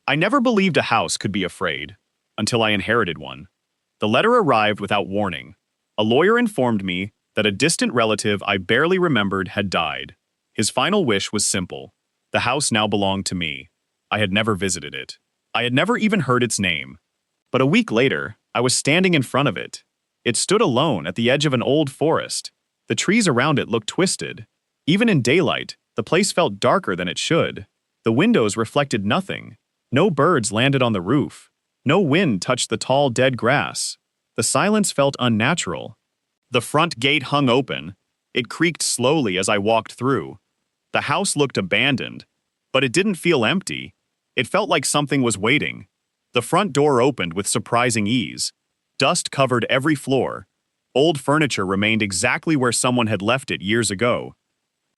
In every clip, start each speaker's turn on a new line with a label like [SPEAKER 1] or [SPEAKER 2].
[SPEAKER 1] I never believed a house could be afraid, until I inherited one. The letter arrived without warning. A lawyer informed me that a distant relative I barely remembered had died. His final wish was simple. The house now belonged to me. I had never visited it. I had never even heard its name. But a week later, I was standing in front of it. It stood alone at the edge of an old forest. The trees around it looked twisted. Even in daylight, the place felt darker than it should. The windows reflected nothing. No birds landed on the roof. No wind touched the tall, dead grass. The silence felt unnatural. The front gate hung open. It creaked slowly as I walked through. The house looked abandoned, but it didn't feel empty. It felt like something was waiting. The front door opened with surprising ease. Dust covered every floor. Old furniture remained exactly where someone had left it years ago.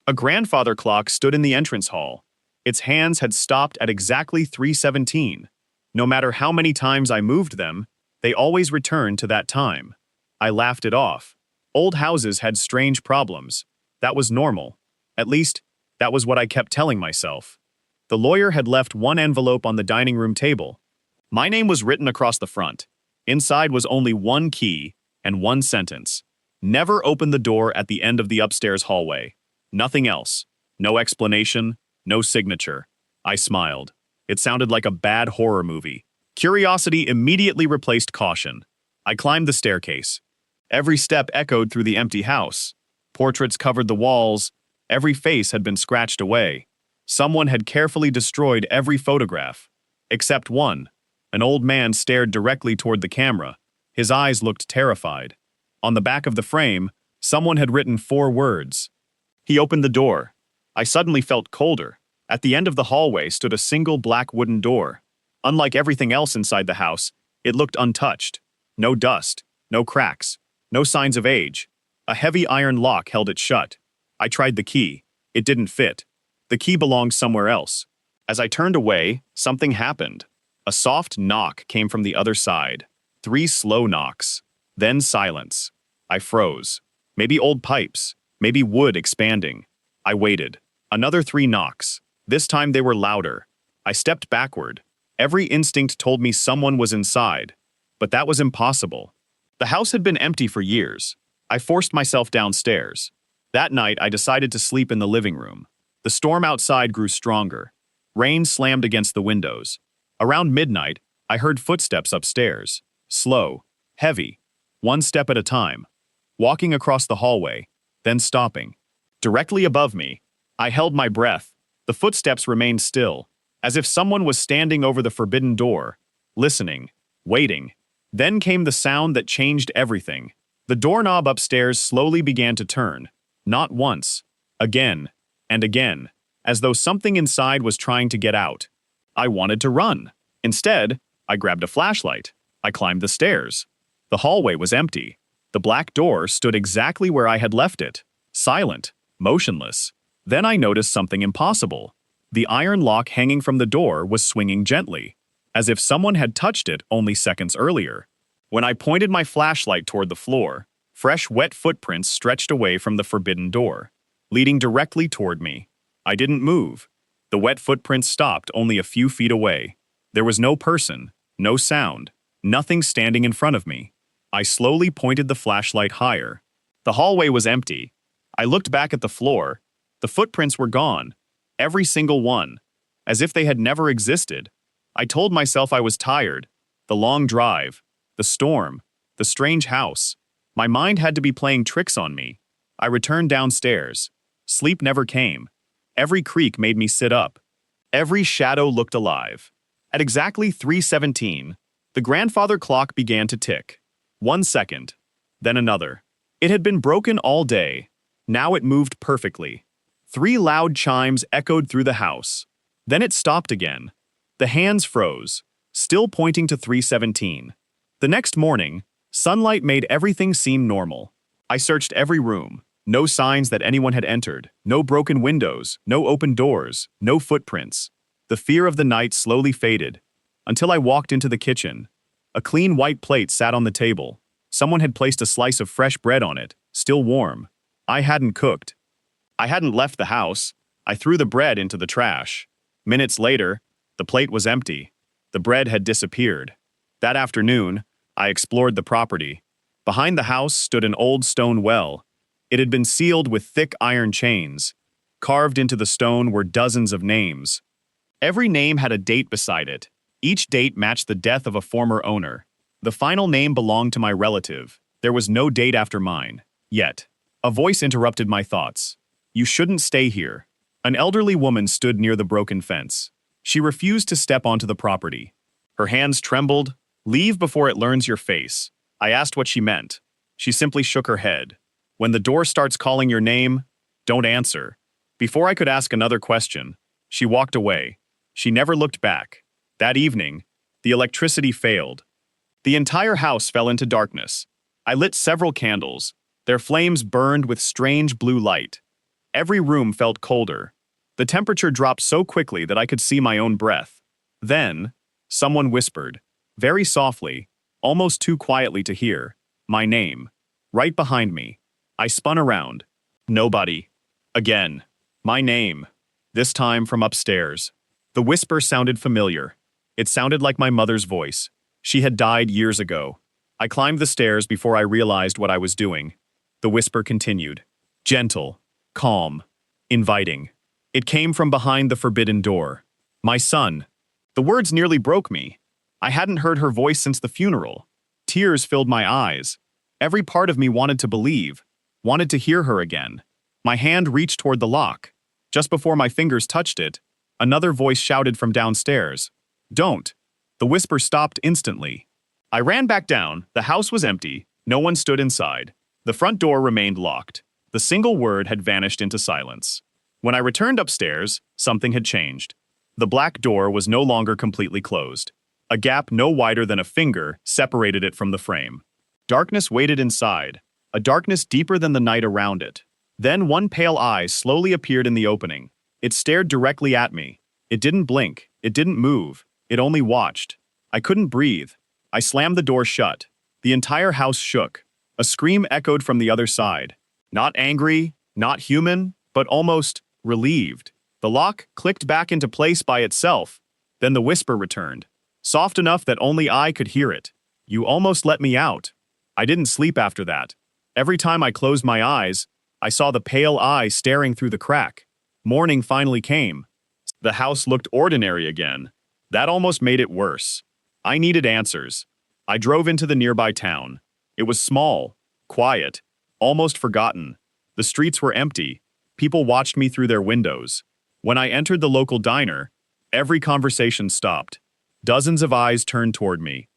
[SPEAKER 1] A grandfather clock stood in the entrance hall. Its hands had stopped at exactly 3:17. No matter how many times I moved them, they always returned to that time. I laughed it off. Old houses had strange problems. That was normal. At least, that was what I kept telling myself. The lawyer had left one envelope on the dining room table. My name was written across the front. Inside was only one key and one sentence. Never open the door at the end of the upstairs hallway. Nothing else. No explanation, no signature. I smiled. It sounded like a bad horror movie. Curiosity immediately replaced caution. I climbed the staircase. Every step echoed through the empty house. Portraits covered the walls. Every face had been scratched away. Someone had carefully destroyed every photograph. Except one. An old man stared directly toward the camera. His eyes looked terrified. On the back of the frame, someone had written 4 words. He opened the door. I suddenly felt colder. At the end of the hallway stood a single black wooden door. Unlike everything else inside the house, it looked untouched. No dust, no cracks, no signs of age. A heavy iron lock held it shut. I tried the key. It didn't fit. The key belonged somewhere else. As I turned away, something happened. A soft knock came from the other side. 3 slow knocks. Then silence. I froze. Maybe old pipes. Maybe wood expanding. I waited. Another 3 knocks. This time they were louder. I stepped backward. Every instinct told me someone was inside. But that was impossible. The house had been empty for years. I forced myself downstairs. That night, I decided to sleep in the living room. The storm outside grew stronger. Rain slammed against the windows. Around midnight, I heard footsteps upstairs. Slow, heavy, one step at a time. Walking across the hallway, then stopping. Directly above me, I held my breath. The footsteps remained still, as if someone was standing over the forbidden door, listening, waiting. Then came the sound that changed everything. The doorknob upstairs slowly began to turn. Not once, again, and again, as though something inside was trying to get out. I wanted to run. Instead, I grabbed a flashlight. I climbed the stairs. The hallway was empty. The black door stood exactly where I had left it, silent, motionless. Then I noticed something impossible. The iron lock hanging from the door was swinging gently, as if someone had touched it only seconds earlier. When I pointed my flashlight toward the floor, fresh, wet footprints stretched away from the forbidden door, leading directly toward me. I didn't move. The wet footprints stopped only a few feet away. There was no person, no sound, nothing standing in front of me. I slowly pointed the flashlight higher. The hallway was empty. I looked back at the floor. The footprints were gone, every single one, as if they had never existed. I told myself I was tired. The long drive, the storm, the strange house. My mind had to be playing tricks on me. I returned downstairs. Sleep never came. Every creak made me sit up. Every shadow looked alive. At exactly 3:17, the grandfather clock began to tick. 1 second, then another. It had been broken all day. Now it moved perfectly. 3 loud chimes echoed through the house. Then it stopped again. The hands froze, still pointing to 3:17. The next morning, sunlight made everything seem normal. I searched every room. No signs that anyone had entered. No broken windows. No open doors. No footprints. The fear of the night slowly faded, until I walked into the kitchen. A clean white plate sat on the table. Someone had placed a slice of fresh bread on it, still warm. I hadn't cooked. I hadn't left the house. I threw the bread into the trash. Minutes later, the plate was empty. The bread had disappeared. That afternoon, I explored the property. Behind the house stood an old stone well. It had been sealed with thick iron chains. Carved into the stone were dozens of names. Every name had a date beside it. Each date matched the death of a former owner. The final name belonged to my relative. There was no date after mine. Yet, a voice interrupted my thoughts. You shouldn't stay here. An elderly woman stood near the broken fence. She refused to step onto the property. Her hands trembled. Leave before it learns your face. I asked what she meant. She simply shook her head. When the door starts calling your name, don't answer. Before I could ask another question, she walked away. She never looked back. That evening, the electricity failed. The entire house fell into darkness. I lit several candles. Their flames burned with strange blue light. Every room felt colder. The temperature dropped so quickly that I could see my own breath. Then, someone whispered, very softly, almost too quietly to hear, my name. Right behind me. I spun around. Nobody. Again. My name. This time from upstairs. The whisper sounded familiar. It sounded like my mother's voice. She had died years ago. I climbed the stairs before I realized what I was doing. The whisper continued. Gentle, calm, inviting. It came from behind the forbidden door. My son. The words nearly broke me. I hadn't heard her voice since the funeral. Tears filled my eyes. Every part of me wanted to believe, wanted to hear her again. My hand reached toward the lock. Just before my fingers touched it, another voice shouted from downstairs. Don't. The whisper stopped instantly. I ran back down. The house was empty. No one stood inside. The front door remained locked. The single word had vanished into silence. When I returned upstairs, something had changed. The black door was no longer completely closed. A gap no wider than a finger separated it from the frame. Darkness waited inside, a darkness deeper than the night around it. Then one pale eye slowly appeared in the opening. It stared directly at me. It didn't blink. It didn't move. It only watched. I couldn't breathe. I slammed the door shut. The entire house shook. A scream echoed from the other side. Not angry, not human, but almost relieved. The lock clicked back into place by itself. Then the whisper returned. Soft enough that only I could hear it. You almost let me out. I didn't sleep after that. Every time I closed my eyes, I saw the pale eye staring through the crack. Morning finally came. The house looked ordinary again. That almost made it worse. I needed answers. I drove into the nearby town. It was small, quiet, almost forgotten. The streets were empty. People watched me through their windows. When I entered the local diner, every conversation stopped. Dozens of eyes turned toward me.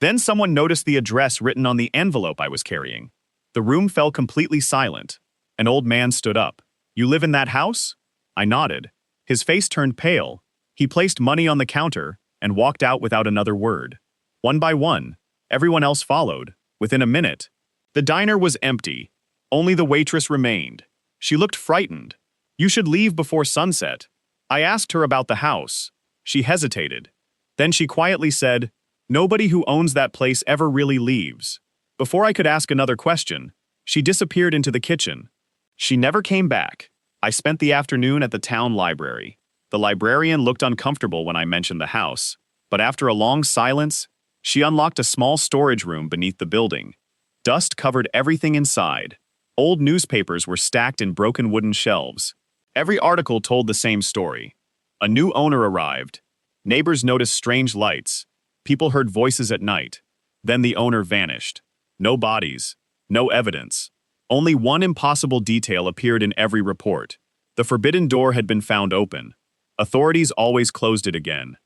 [SPEAKER 1] Then someone noticed the address written on the envelope I was carrying. The room fell completely silent. An old man stood up. You live in that house? I nodded. His face turned pale. He placed money on the counter and walked out without another word. One by one, everyone else followed. Within a minute, the diner was empty. Only the waitress remained. She looked frightened. You should leave before sunset. I asked her about the house. She hesitated. Then she quietly said, nobody who owns that place ever really leaves. Before I could ask another question, she disappeared into the kitchen. She never came back. I spent the afternoon at the town library. The librarian looked uncomfortable when I mentioned the house, but after a long silence, she unlocked a small storage room beneath the building. Dust covered everything inside. Old newspapers were stacked in broken wooden shelves. Every article told the same story. A new owner arrived. Neighbors noticed strange lights. People heard voices at night. Then the owner vanished. No bodies. No evidence. Only one impossible detail appeared in every report. The forbidden door had been found open. Authorities always closed it again.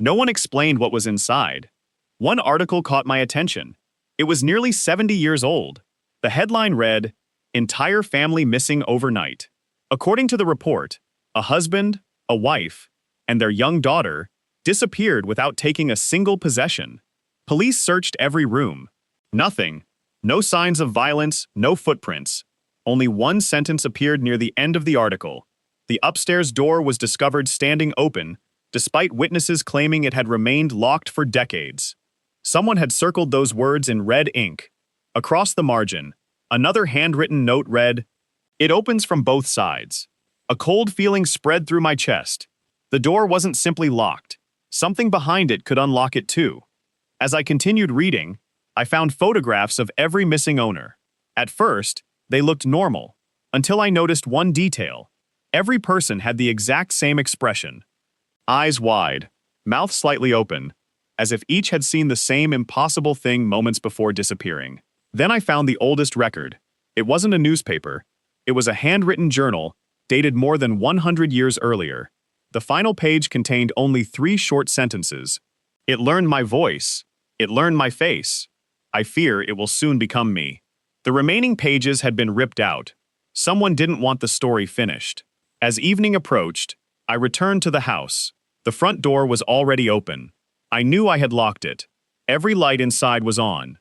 [SPEAKER 1] No one explained what was inside. One article caught my attention. It was nearly 70 years old. The headline read, Entire family missing overnight. According to the report, a husband, a wife, and their young daughter disappeared without taking a single possession. Police searched every room. Nothing. No signs of violence, no footprints. Only one sentence appeared near the end of the article. The upstairs door was discovered standing open, despite witnesses claiming it had remained locked for decades. Someone had circled those words in red ink. Across the margin, another handwritten note read, It opens from both sides. A cold feeling spread through my chest. The door wasn't simply locked. Something behind it could unlock it too. As I continued reading, I found photographs of every missing owner. At first, they looked normal, until I noticed one detail. Every person had the exact same expression. Eyes wide, mouth slightly open, as if each had seen the same impossible thing moments before disappearing. Then I found the oldest record. It wasn't a newspaper. It was a handwritten journal, dated more than 100 years earlier. The final page contained only 3 short sentences. It learned my voice. It learned my face. I fear it will soon become me. The remaining pages had been ripped out. Someone didn't want the story finished. As evening approached, I returned to the house. The front door was already open. I knew I had locked it. Every light inside was on.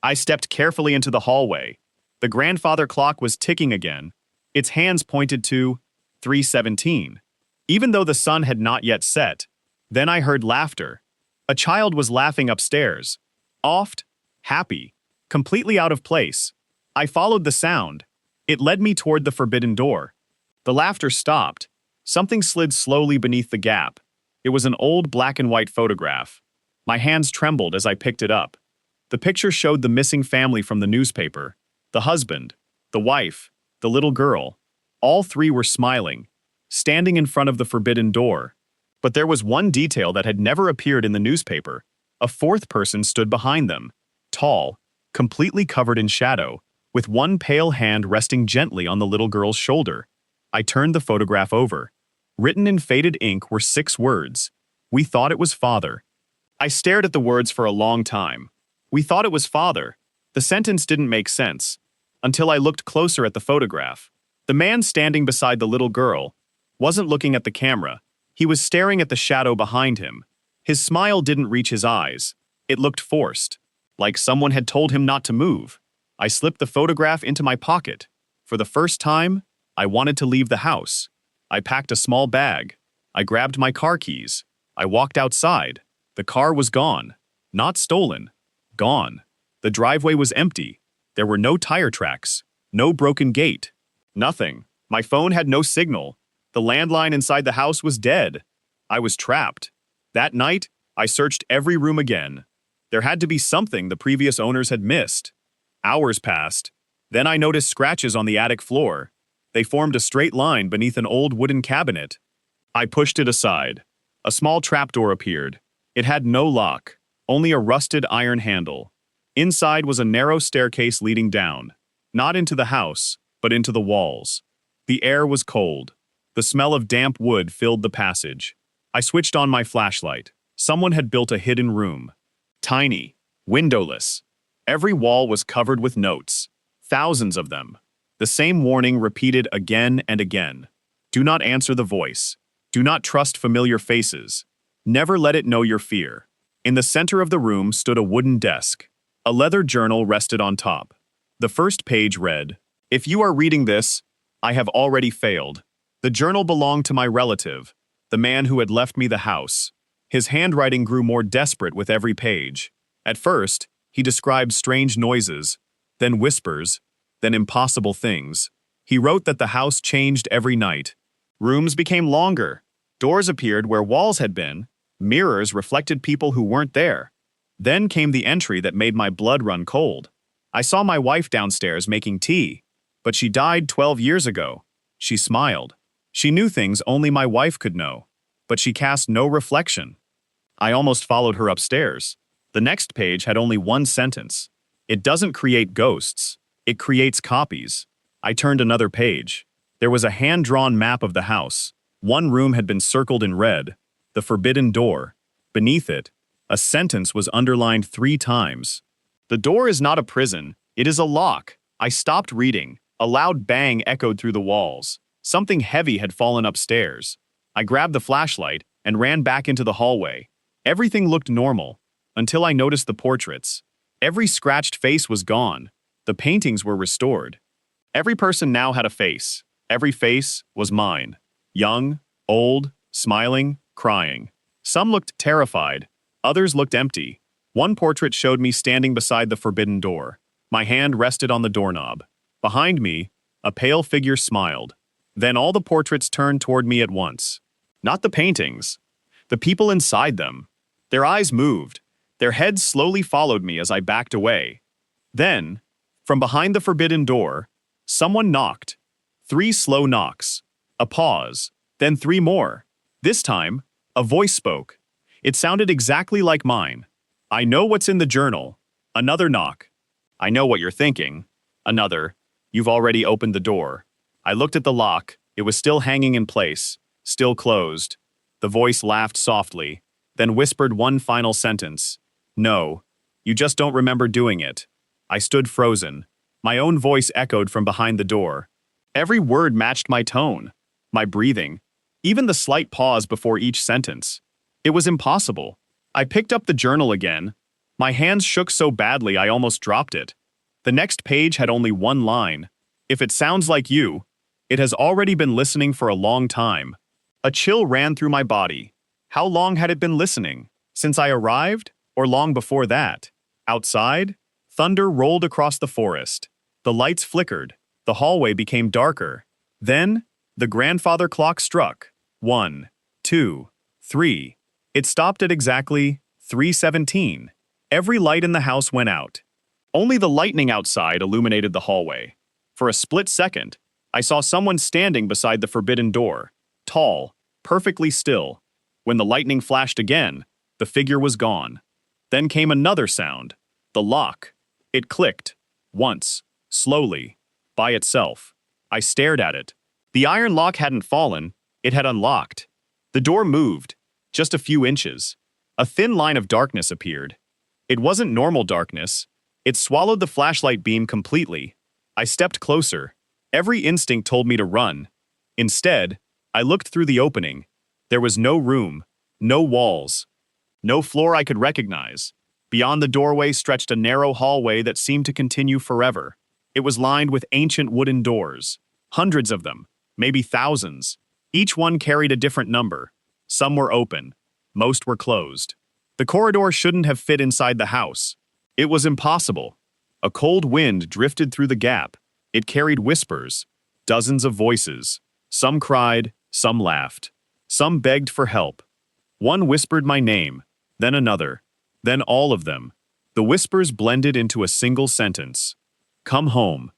[SPEAKER 1] I stepped carefully into the hallway. The grandfather clock was ticking again. Its hands pointed to 3:17. Even though the sun had not yet set, then I heard laughter. A child was laughing upstairs. Oft, happy, completely out of place. I followed the sound. It led me toward the forbidden door. The laughter stopped. Something slid slowly beneath the gap. It was an old black and white photograph. My hands trembled as I picked it up. The picture showed the missing family from the newspaper. The husband, the wife, the little girl. All 3 were smiling, standing in front of the forbidden door. But there was one detail that had never appeared in the newspaper. A 4th person stood behind them, tall, completely covered in shadow, with one pale hand resting gently on the little girl's shoulder. I turned the photograph over. Written in faded ink were 6 words. We thought it was father. I stared at the words for a long time. We thought it was father. The sentence didn't make sense, until I looked closer at the photograph. The man standing beside the little girl wasn't looking at the camera. He was staring at the shadow behind him. His smile didn't reach his eyes. It looked forced, like someone had told him not to move. I slipped the photograph into my pocket. For the first time, I wanted to leave the house. I packed a small bag. I grabbed my car keys. I walked outside. The car was gone. Not stolen. Gone. The driveway was empty. There were no tire tracks. No broken gate. Nothing. My phone had no signal. The landline inside the house was dead. I was trapped. That night, I searched every room again. There had to be something the previous owners had missed. Hours passed. Then I noticed scratches on the attic floor. They formed a straight line beneath an old wooden cabinet. I pushed it aside. A small trapdoor appeared. It had no lock, only a rusted iron handle. Inside was a narrow staircase leading down, not into the house, but into the walls. The air was cold. The smell of damp wood filled the passage. I switched on my flashlight. Someone had built a hidden room. Tiny, windowless. Every wall was covered with notes. Thousands of them. The same warning repeated again and again. Do not answer the voice. Do not trust familiar faces. Never let it know your fear. In the center of the room stood a wooden desk. A leather journal rested on top. The first page read, "If you are reading this, I have already failed." The journal belonged to my relative, the man who had left me the house. His handwriting grew more desperate with every page. At first, he described strange noises, then whispers, then impossible things. He wrote that the house changed every night. Rooms became longer. Doors appeared where walls had been. Mirrors reflected people who weren't there. Then came the entry that made my blood run cold. I saw my wife downstairs making tea, but she died 12 years ago. She smiled. She knew things only my wife could know, but she cast no reflection. I almost followed her upstairs. The next page had only one sentence. It doesn't create ghosts. It creates copies. I turned another page. There was a hand-drawn map of the house. One room had been circled in red, the forbidden door. Beneath it, a sentence was underlined 3 times. The door is not a prison, it is a lock. I stopped reading. A loud bang echoed through the walls. Something heavy had fallen upstairs. I grabbed the flashlight and ran back into the hallway. Everything looked normal, until I noticed the portraits. Every scratched face was gone. The paintings were restored. Every person now had a face. Every face was mine. Young, old, smiling, crying. Some looked terrified. Others looked empty. One portrait showed me standing beside the forbidden door. My hand rested on the doorknob. Behind me, a pale figure smiled. Then all the portraits turned toward me at once. Not the paintings. the people inside them. Their eyes moved. Their heads slowly followed me as I backed away. Then, from behind the forbidden door, someone knocked. 3 slow knocks. A pause. Then 3 more. This time, a voice spoke. It sounded exactly like mine. "I know what's in the journal." Another knock. "I know what you're thinking." Another. "You've already opened the door." I looked at the lock. It was still hanging in place, still closed. The voice laughed softly, then whispered one final sentence. "No, you just don't remember doing it." I stood frozen. My own voice echoed from behind the door. Every word matched my tone, my breathing, even the slight pause before each sentence. It was impossible. I picked up the journal again. My hands shook so badly I almost dropped it. The next page had only one line. "If it sounds like you, it has already been listening for a long time." A chill ran through my body. How long had it been listening? Since I arrived? Or long before that? Outside, thunder rolled across the forest. The lights flickered. The hallway became darker. Then, the grandfather clock struck. 1, 2, 3. It stopped at exactly 3:17. Every light in the house went out. Only the lightning outside illuminated the hallway. For a split second, I saw someone standing beside the forbidden door, tall, perfectly still. When the lightning flashed again, the figure was gone. Then came another sound. The lock. It clicked. Once. Slowly. By itself. I stared at it. The iron lock hadn't fallen. It had unlocked. The door moved. Just a few inches. A thin line of darkness appeared. It wasn't normal darkness. It swallowed the flashlight beam completely. I stepped closer. Every instinct told me to run. Instead, I looked through the opening. There was no room, no walls, no floor I could recognize. Beyond the doorway stretched a narrow hallway that seemed to continue forever. It was lined with ancient wooden doors. Hundreds of them, maybe thousands. Each one carried a different number. Some were open. Most were closed. The corridor shouldn't have fit inside the house. It was impossible. A cold wind drifted through the gap. It carried whispers, dozens of voices. Some cried, some laughed. Some begged for help. One whispered my name, then another, then all of them. The whispers blended into a single sentence. "Come home."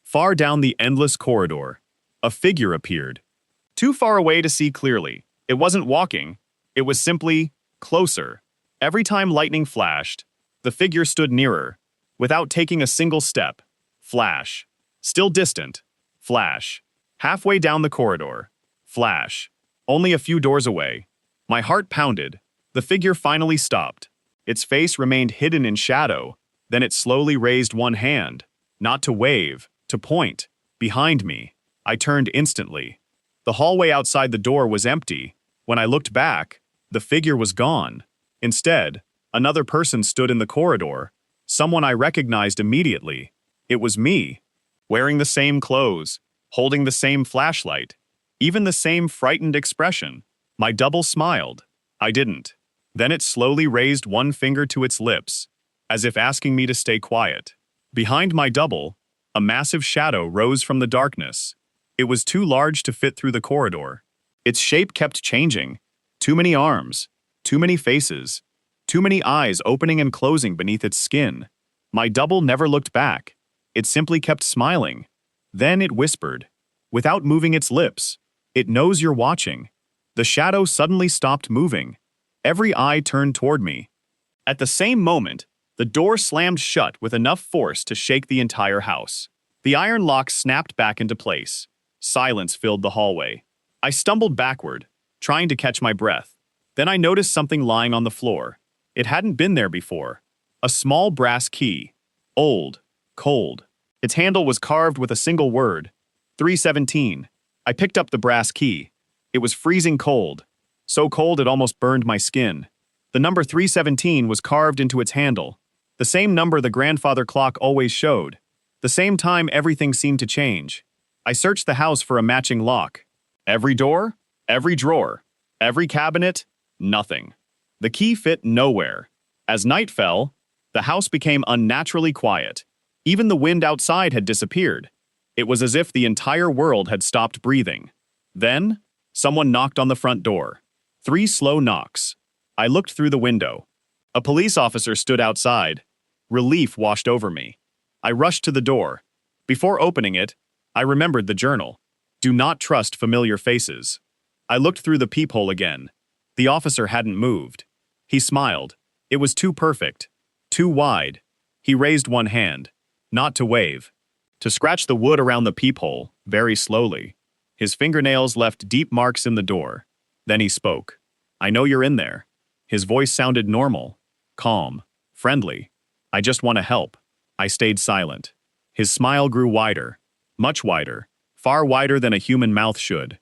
[SPEAKER 1] Far down the endless corridor, a figure appeared. Too far away to see clearly. It wasn't walking. It was simply closer. Every time lightning flashed, the figure stood nearer, without taking a single step. Flash. Still distant. Flash. Halfway down the corridor. Flash. Only a few doors away. My heart pounded. The figure finally stopped. Its face remained hidden in shadow. Then it slowly raised one hand. Not to wave, to point. Behind me. I turned instantly. The hallway outside the door was empty. When I looked back, the figure was gone. Instead, another person stood in the corridor. Someone I recognized immediately. It was me. Wearing the same clothes, holding the same flashlight, even the same frightened expression. My double smiled. I didn't. Then it slowly raised one finger to its lips, as if asking me to stay quiet. Behind my double, a massive shadow rose from the darkness. It was too large to fit through the corridor. Its shape kept changing. Too many arms, too many faces, too many eyes opening and closing beneath its skin. My double never looked back. It simply kept smiling. Then it whispered, without moving its lips, "It knows you're watching." The shadow suddenly stopped moving. Every eye turned toward me. At the same moment, the door slammed shut with enough force to shake the entire house. The iron lock snapped back into place. Silence filled the hallway. I stumbled backward, trying to catch my breath. Then I noticed something lying on the floor. It hadn't been there before. A small brass key. Old. Cold. Its handle was carved with a single word. 317. I picked up the brass key. It was freezing cold. So cold it almost burned my skin. The number 317 was carved into its handle. The same number the grandfather clock always showed. The same time everything seemed to change. I searched the house for a matching lock. Every door, every drawer, every cabinet, nothing. The key fit nowhere. As night fell, the house became unnaturally quiet. Even the wind outside had disappeared. It was as if the entire world had stopped breathing. Then, someone knocked on the front door. 3 slow knocks. I looked through the window. A police officer stood outside. Relief washed over me. I rushed to the door. Before opening it, I remembered the journal. Do not trust familiar faces. I looked through the peephole again. The officer hadn't moved. He smiled. It was too perfect. Too wide. He raised one hand. Not to wave. To scratch the wood around the peephole, very slowly. His fingernails left deep marks in the door. Then he spoke. I know you're in there. His voice sounded normal, calm, friendly. I just want to help. I stayed silent. His smile grew wider, much wider, far wider than a human mouth should.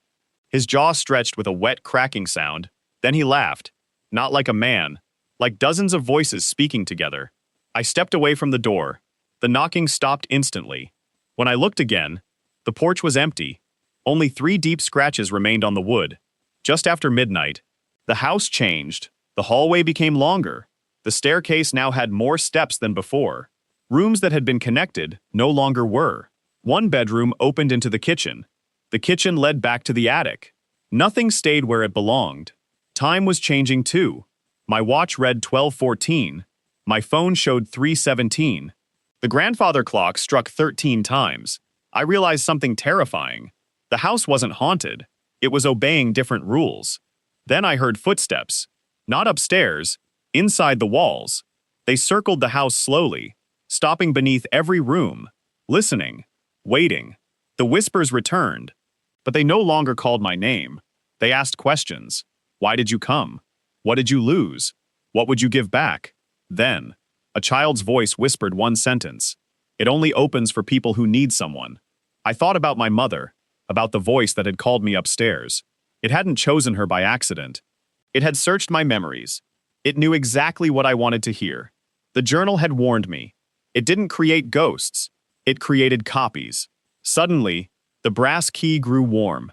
[SPEAKER 1] His jaw stretched with a wet cracking sound. Then he laughed. Not like a man, like dozens of voices speaking together. I stepped away from the door. The knocking stopped instantly. When I looked again, the porch was empty. Only 3 deep scratches remained on the wood. Just after midnight, the house changed. The hallway became longer. The staircase now had more steps than before. Rooms that had been connected no longer were. One bedroom opened into the kitchen. The kitchen led back to the attic. Nothing stayed where it belonged. Time was changing too. My watch read 12:14. My phone showed 3:17. The grandfather clock struck 13 times. I realized something terrifying. The house wasn't haunted. It was obeying different rules. Then I heard footsteps. Not upstairs, inside the walls. They circled the house slowly, stopping beneath every room, listening, waiting. The whispers returned, but they no longer called my name. They asked questions. Why did you come? What did you lose? What would you give back? Then, a child's voice whispered one sentence. It only opens for people who need someone. I thought about my mother, about the voice that had called me upstairs. It hadn't chosen her by accident. It had searched my memories. It knew exactly what I wanted to hear. The journal had warned me. It didn't create ghosts. It created copies. Suddenly, the brass key grew warm.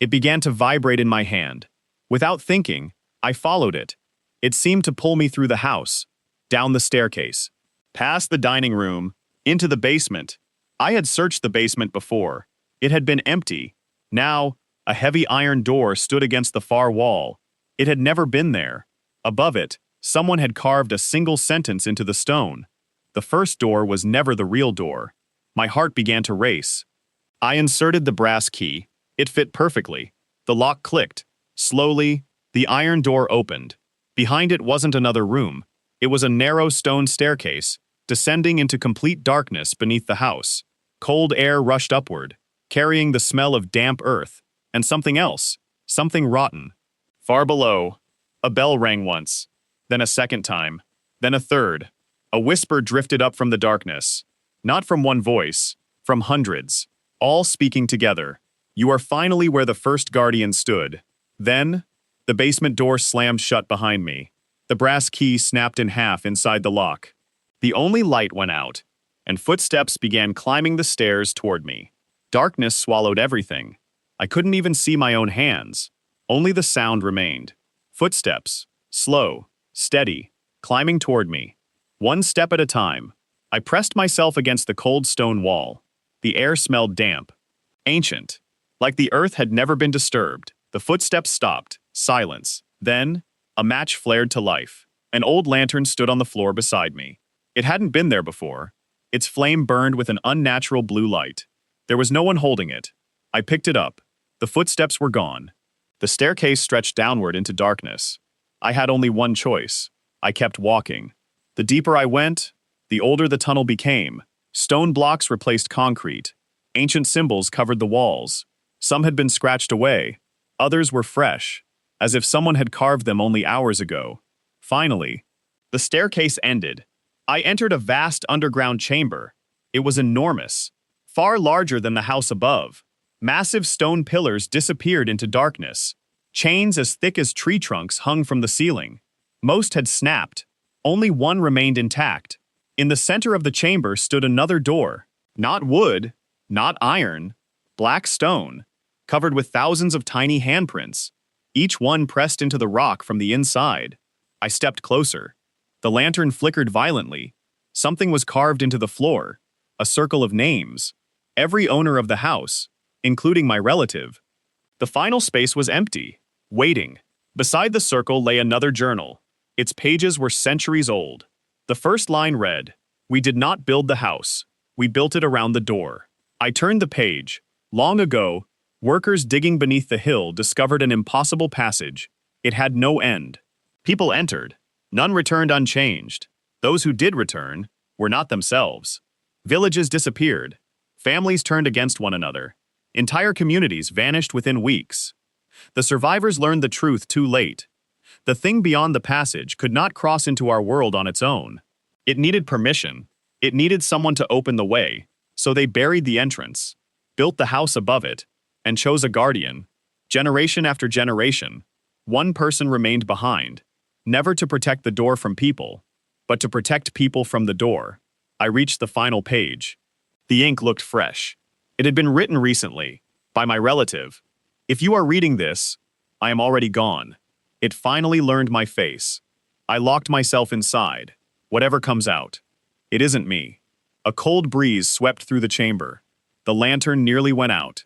[SPEAKER 1] It began to vibrate in my hand. Without thinking, I followed it. It seemed to pull me through the house, down the staircase, past the dining room, into the basement. I had searched the basement before. It had been empty. Now, a heavy iron door stood against the far wall. It had never been there. Above it, someone had carved a single sentence into the stone. The first door was never the real door. My heart began to race. I inserted the brass key. It fit perfectly. The lock clicked. Slowly, the iron door opened. Behind it wasn't another room. It was a narrow stone staircase, descending into complete darkness beneath the house. Cold air rushed upward, carrying the smell of damp earth, and something else, something rotten. Far below, a bell rang once, then a second time, then a third. A whisper drifted up from the darkness. Not from one voice, from hundreds, all speaking together. You are finally where the first guardian stood. Then, the basement door slammed shut behind me. The brass key snapped in half inside the lock. The only light went out, and footsteps began climbing the stairs toward me. Darkness swallowed everything. I couldn't even see my own hands. Only the sound remained. Footsteps, slow, steady, climbing toward me. One step at a time. I pressed myself against the cold stone wall. The air smelled damp, ancient, like the earth had never been disturbed. The footsteps stopped. Silence. Then, a match flared to life. An old lantern stood on the floor beside me. It hadn't been there before. Its flame burned with an unnatural blue light. There was no one holding it. I picked it up. The footsteps were gone. The staircase stretched downward into darkness. I had only one choice. I kept walking. The deeper I went, the older the tunnel became. Stone blocks replaced concrete. Ancient symbols covered the walls. Some had been scratched away. Others were fresh, as if someone had carved them only hours ago. Finally, the staircase ended. I entered a vast underground chamber. It was enormous, far larger than the house above. Massive stone pillars disappeared into darkness. Chains as thick as tree trunks hung from the ceiling. Most had snapped. Only one remained intact. In the center of the chamber stood another door. Not wood, not iron, black stone, covered with thousands of tiny handprints, each one pressed into the rock from the inside. I stepped closer. The lantern flickered violently. Something was carved into the floor, a circle of names. Every owner of the house, including my relative. The final space was empty, waiting. Beside the circle lay another journal. Its pages were centuries old. The first line read, "We did not build the house. We built it around the door." I turned the page. Long ago, workers digging beneath the hill discovered an impossible passage. It had no end. People entered. None returned unchanged. Those who did return were not themselves. Villages disappeared. Families turned against one another. Entire communities vanished within weeks. The survivors learned the truth too late. The thing beyond the passage could not cross into our world on its own. It needed permission. It needed someone to open the way. So they buried the entrance, built the house above it, and chose a guardian. Generation after generation, one person remained behind, never to protect the door from people, but to protect people from the door. I reached the final page. The ink looked fresh. It had been written recently, by my relative. If you are reading this, I am already gone. It finally learned my face. I locked myself inside. Whatever comes out. It isn't me. A cold breeze swept through the chamber. The lantern nearly went out.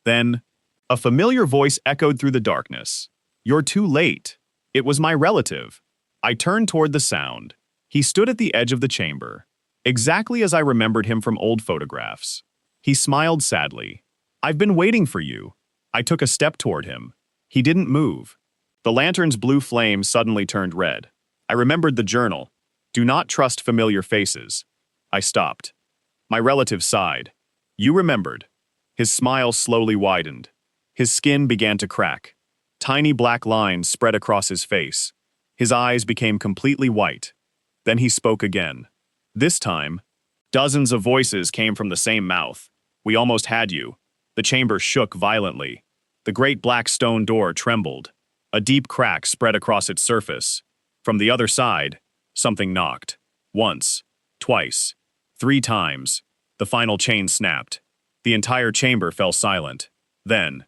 [SPEAKER 1] Then, a familiar voice echoed through the darkness. "You're too late." It was my relative. I turned toward the sound. He stood at the edge of the chamber, exactly as I remembered him from old photographs. He smiled sadly. "I've been waiting for you." I took a step toward him. He didn't move. The lantern's blue flame suddenly turned red. I remembered the journal. "Do not trust familiar faces." I stopped. My relative sighed. "You remembered." His smile slowly widened. His skin began to crack. Tiny black lines spread across his face. His eyes became completely white. Then he spoke again. This time, dozens of voices came from the same mouth. "We almost had you." The chamber shook violently. The great black stone door trembled. A deep crack spread across its surface. From the other side, something knocked. Once, twice, 3 times. The final chain snapped. The entire chamber fell silent. Then,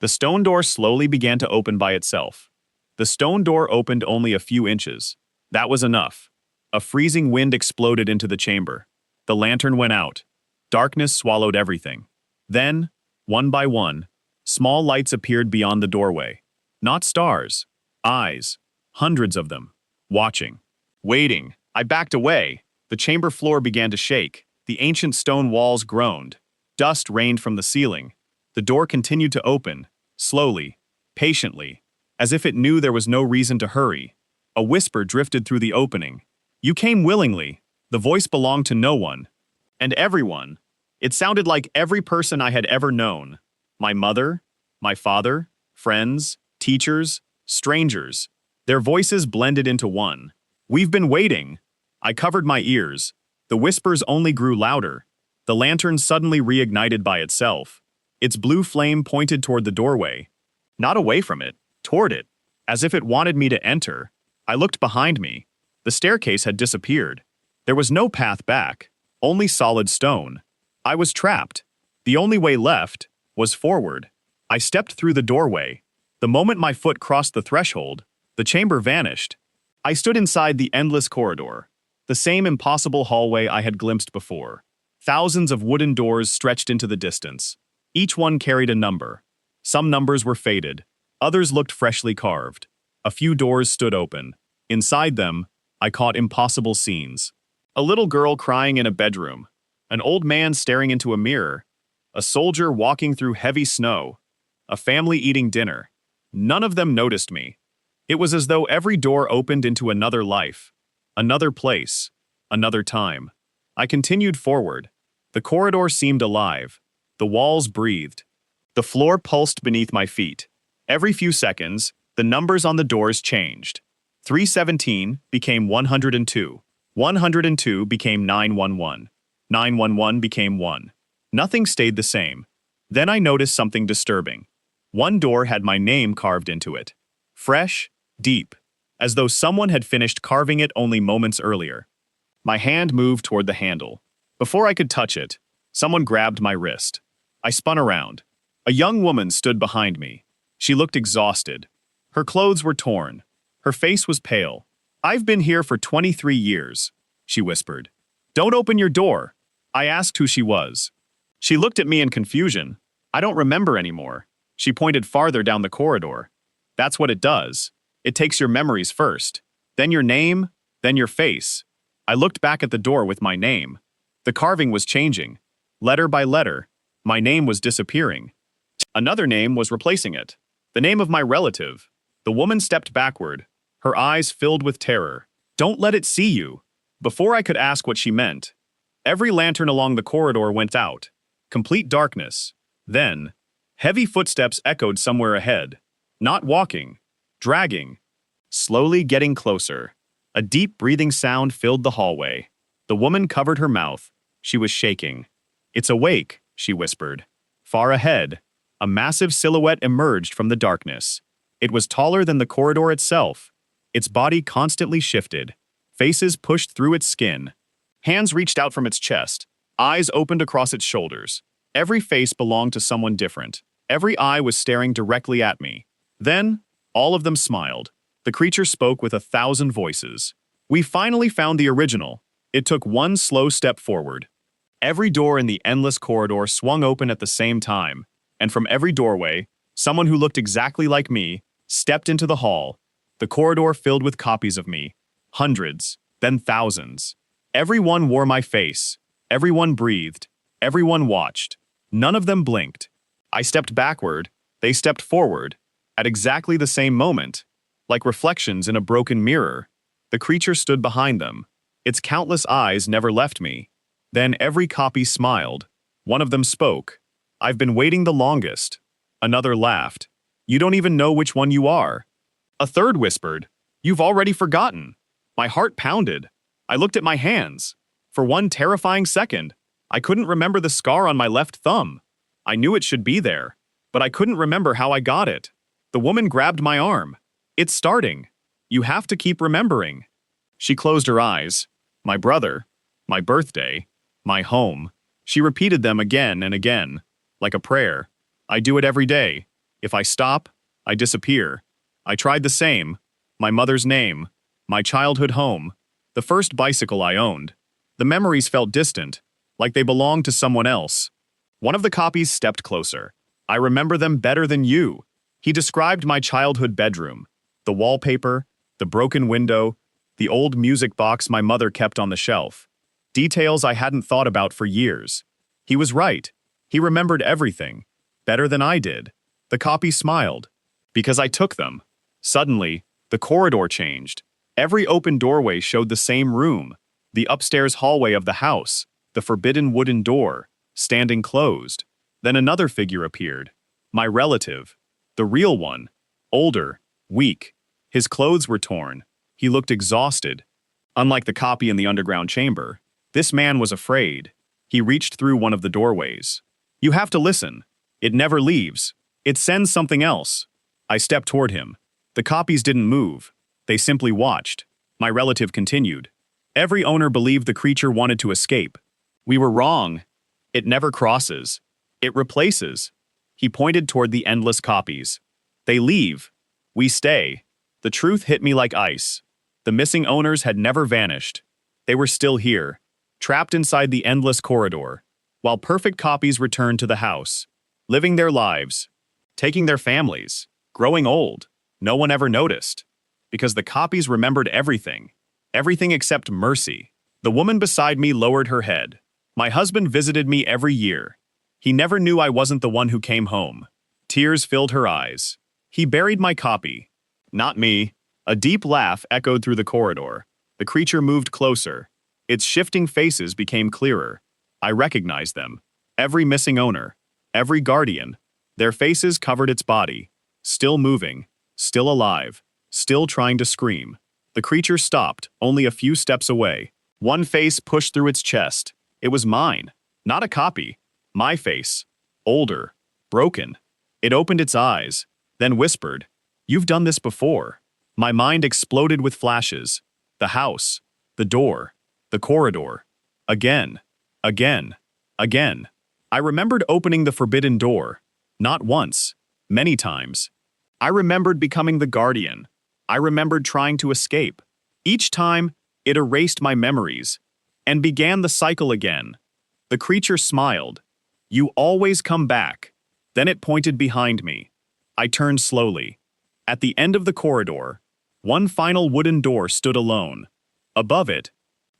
[SPEAKER 1] the stone door slowly began to open by itself. The stone door opened only a few inches. That was enough. A freezing wind exploded into the chamber. The lantern went out. Darkness swallowed everything. Then, one by one, small lights appeared beyond the doorway. Not stars. Eyes. Hundreds of them. Watching. Waiting. I backed away. The chamber floor began to shake. The ancient stone walls groaned. Dust rained from the ceiling. The door continued to open, slowly, patiently, as if it knew there was no reason to hurry. A whisper drifted through the opening. "You came willingly." The voice belonged to no one. And everyone. It sounded like every person I had ever known. My mother, my father, friends, teachers, strangers. Their voices blended into one. "We've been waiting." I covered my ears. The whispers only grew louder. The lantern suddenly reignited by itself. Its blue flame pointed toward the doorway. Not away from it, toward it, as if it wanted me to enter. I looked behind me. The staircase had disappeared. There was no path back, only solid stone. I was trapped. The only way left was forward. I stepped through the doorway. The moment my foot crossed the threshold, the chamber vanished. I stood inside the endless corridor, the same impossible hallway I had glimpsed before. Thousands of wooden doors stretched into the distance. Each one carried a number. Some numbers were faded. Others looked freshly carved. A few doors stood open. Inside them, I caught impossible scenes. A little girl crying in a bedroom. An old man staring into a mirror. A soldier walking through heavy snow. A family eating dinner. None of them noticed me. It was as though every door opened into another life. Another place. Another time. I continued forward. The corridor seemed alive. The walls breathed. The floor pulsed beneath my feet. Every few seconds, the numbers on the doors changed. 317 became 102. 102 became 911. 911 became 1. Nothing stayed the same. Then I noticed something disturbing. One door had my name carved into it. Fresh, deep, as though someone had finished carving it only moments earlier. My hand moved toward the handle. Before I could touch it, someone grabbed my wrist. I spun around. A young woman stood behind me. She looked exhausted. Her clothes were torn. Her face was pale. "I've been here for 23 years, she whispered. "Don't open your door." I asked who she was. She looked at me in confusion. "I don't remember anymore." She pointed farther down the corridor. That's what it does. It takes your memories first, then your name, then your face. I looked back at the door with my name. The carving was changing. Letter by letter, my name was disappearing. Another name was replacing it. The name of my relative. The woman stepped backward, her eyes filled with terror. Don't let it see you. Before I could ask what she meant, every lantern along the corridor went out. Complete darkness. Then, heavy footsteps echoed somewhere ahead. Not walking, dragging, slowly getting closer. A deep breathing sound filled the hallway. The woman covered her mouth. She was shaking. It's awake, she whispered. Far ahead, a massive silhouette emerged from the darkness. It was taller than the corridor itself. Its body constantly shifted. Faces pushed through its skin. Hands reached out from its chest. Eyes opened across its shoulders. Every face belonged to someone different. Every eye was staring directly at me. Then, all of them smiled. The creature spoke with 1,000 voices. We finally found the original. It took one slow step forward. Every door in the endless corridor swung open at the same time, and from every doorway, someone who looked exactly like me stepped into the hall. The corridor filled with copies of me. Hundreds, then thousands. Everyone wore my face. Everyone breathed. Everyone watched. None of them blinked. I stepped backward. They stepped forward. At exactly the same moment, like reflections in a broken mirror, the creature stood behind them. Its countless eyes never left me. Then every copy smiled. One of them spoke. I've been waiting the longest. Another laughed. You don't even know which one you are. A third whispered. You've already forgotten. My heart pounded. I looked at my hands. For one terrifying second, I couldn't remember the scar on my left thumb. I knew it should be there, but I couldn't remember how I got it. The woman grabbed my arm. It's starting. You have to keep remembering. She closed her eyes. My brother, my birthday, my home. She repeated them again and again, like a prayer. I do it every day. If I stop, I disappear. I tried the same. My mother's name, my childhood home, the first bicycle I owned. The memories felt distant, like they belonged to someone else. One of the copies stepped closer. I remember them better than you. He described my childhood bedroom, the wallpaper, the broken window, the old music box my mother kept on the shelf. Details I hadn't thought about for years. He was right. He remembered everything, better than I did. The copy smiled, because I took them. Suddenly, the corridor changed. Every open doorway showed the same room, the upstairs hallway of the house, the forbidden wooden door, standing closed. Then another figure appeared. My relative. The real one. Older, weak. His clothes were torn. He looked exhausted. Unlike the copy in the underground chamber, this man was afraid. He reached through one of the doorways. You have to listen. It never leaves. It sends something else. I stepped toward him. The copies didn't move. They simply watched. My relative continued. Every owner believed the creature wanted to escape. We were wrong. It never crosses. It replaces. He pointed toward the endless copies. They leave. We stay. The truth hit me like ice. The missing owners had never vanished. They were still here, trapped inside the endless corridor, while perfect copies returned to the house, living their lives, taking their families, growing old. No one ever noticed, because the copies remembered everything, everything except mercy. The woman beside me lowered her head. My husband visited me every year. He never knew I wasn't the one who came home. Tears filled her eyes. He buried my copy. Not me. A deep laugh echoed through the corridor. The creature moved closer. Its shifting faces became clearer. I recognized them. Every missing owner. Every guardian. Their faces covered its body. Still moving. Still alive. Still trying to scream. The creature stopped, only a few steps away. One face pushed through its chest. It was mine. Not a copy. My face. Older. Broken. It opened its eyes, then whispered, "You've done this before." My mind exploded with flashes. The house. The door. The corridor. Again. Again. Again. I remembered opening the forbidden door. Not once. Many times. I remembered becoming the guardian. I remembered trying to escape. Each time, it erased my memories and began the cycle again. The creature smiled. "You always come back." Then it pointed behind me. I turned slowly. At the end of the corridor, one final wooden door stood alone. Above it,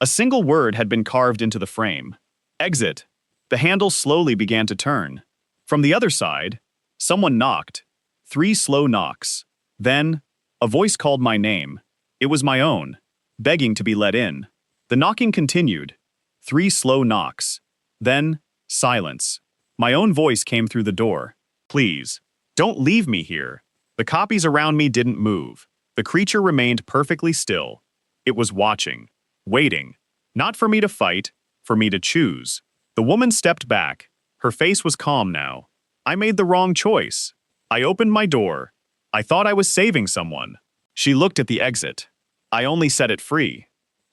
[SPEAKER 1] a single word had been carved into the frame. Exit. The handle slowly began to turn. From the other side, someone knocked. 3 slow knocks. Then, a voice called my name. It was my own, begging to be let in. The knocking continued. 3 slow knocks. Then, silence. My own voice came through the door. Please, don't leave me here. The copies around me didn't move. The creature remained perfectly still. It was watching, waiting, not for me to fight, for me to choose. The woman stepped back. Her face was calm now. I made the wrong choice. I opened my door. I thought I was saving someone. She looked at the exit. I only set it free.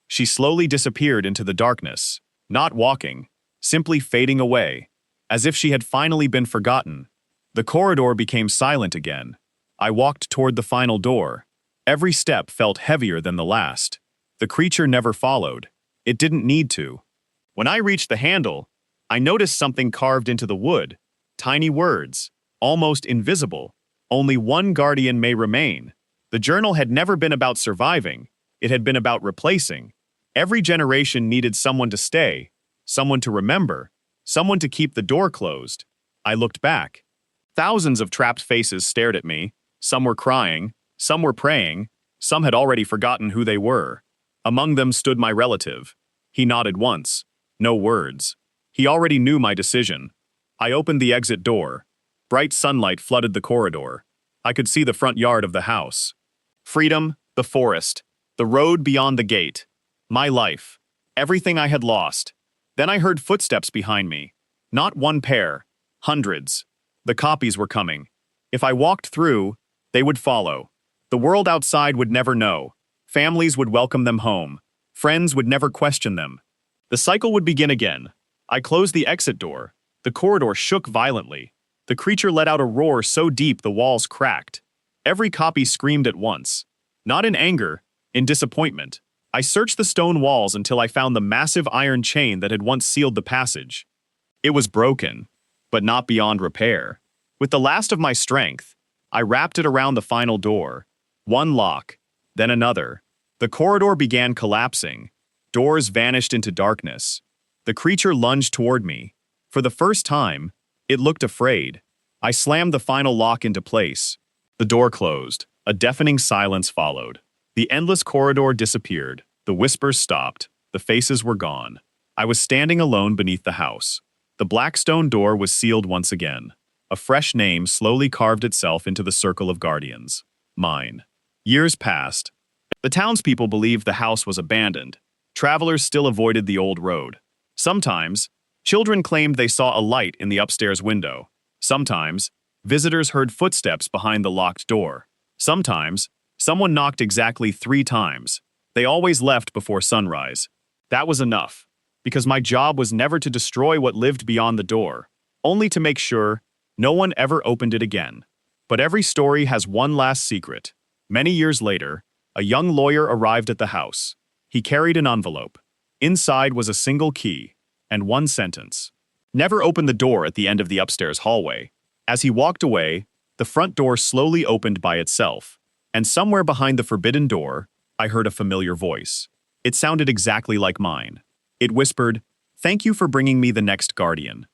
[SPEAKER 1] She slowly disappeared into the darkness, not walking, simply fading away, as if she had finally been forgotten. The corridor became silent again. I walked toward the final door. Every step felt heavier than the last. The creature never followed. It didn't need to. When I reached the handle, I noticed something carved into the wood. Tiny words, almost invisible. Only one guardian may remain. The journal had never been about surviving. It had been about replacing. Every generation needed someone to stay, someone to remember, someone to keep the door closed. I looked back. Thousands of trapped faces stared at me. Some were crying, some were praying, some had already forgotten who they were. Among them stood my relative. He nodded once. No words. He already knew my decision. I opened the exit door. Bright sunlight flooded the corridor. I could see the front yard of the house. Freedom, the forest, the road beyond the gate. My life. Everything I had lost. Then I heard footsteps behind me. Not one pair. Hundreds. The copies were coming. If I walked through, they would follow. The world outside would never know. Families would welcome them home. Friends would never question them. The cycle would begin again. I closed the exit door. The corridor shook violently. The creature let out a roar so deep the walls cracked. Every copy screamed at once. Not in anger, in disappointment. I searched the stone walls until I found the massive iron chain that had once sealed the passage. It was broken, but not beyond repair. With the last of my strength, I wrapped it around the final door. One lock, then another. The corridor began collapsing. Doors vanished into darkness. The creature lunged toward me. For the first time, it looked afraid. I slammed the final lock into place. The door closed. A deafening silence followed. The endless corridor disappeared. The whispers stopped. The faces were gone. I was standing alone beneath the house. The black stone door was sealed once again. A fresh name slowly carved itself into the circle of guardians. Mine. Years passed. The townspeople believed the house was abandoned. Travelers still avoided the old road. Sometimes, children claimed they saw a light in the upstairs window. Sometimes, visitors heard footsteps behind the locked door. Sometimes, someone knocked exactly 3 times. They always left before sunrise. That was enough, because my job was never to destroy what lived beyond the door, only to make sure no one ever opened it again. But every story has one last secret. Many years later, a young lawyer arrived at the house. He carried an envelope. Inside was a single key and one sentence. Never open the door at the end of the upstairs hallway. As he walked away, the front door slowly opened by itself, and somewhere behind the forbidden door, I heard a familiar voice. It sounded exactly like mine. It whispered, "Thank you for bringing me the next guardian."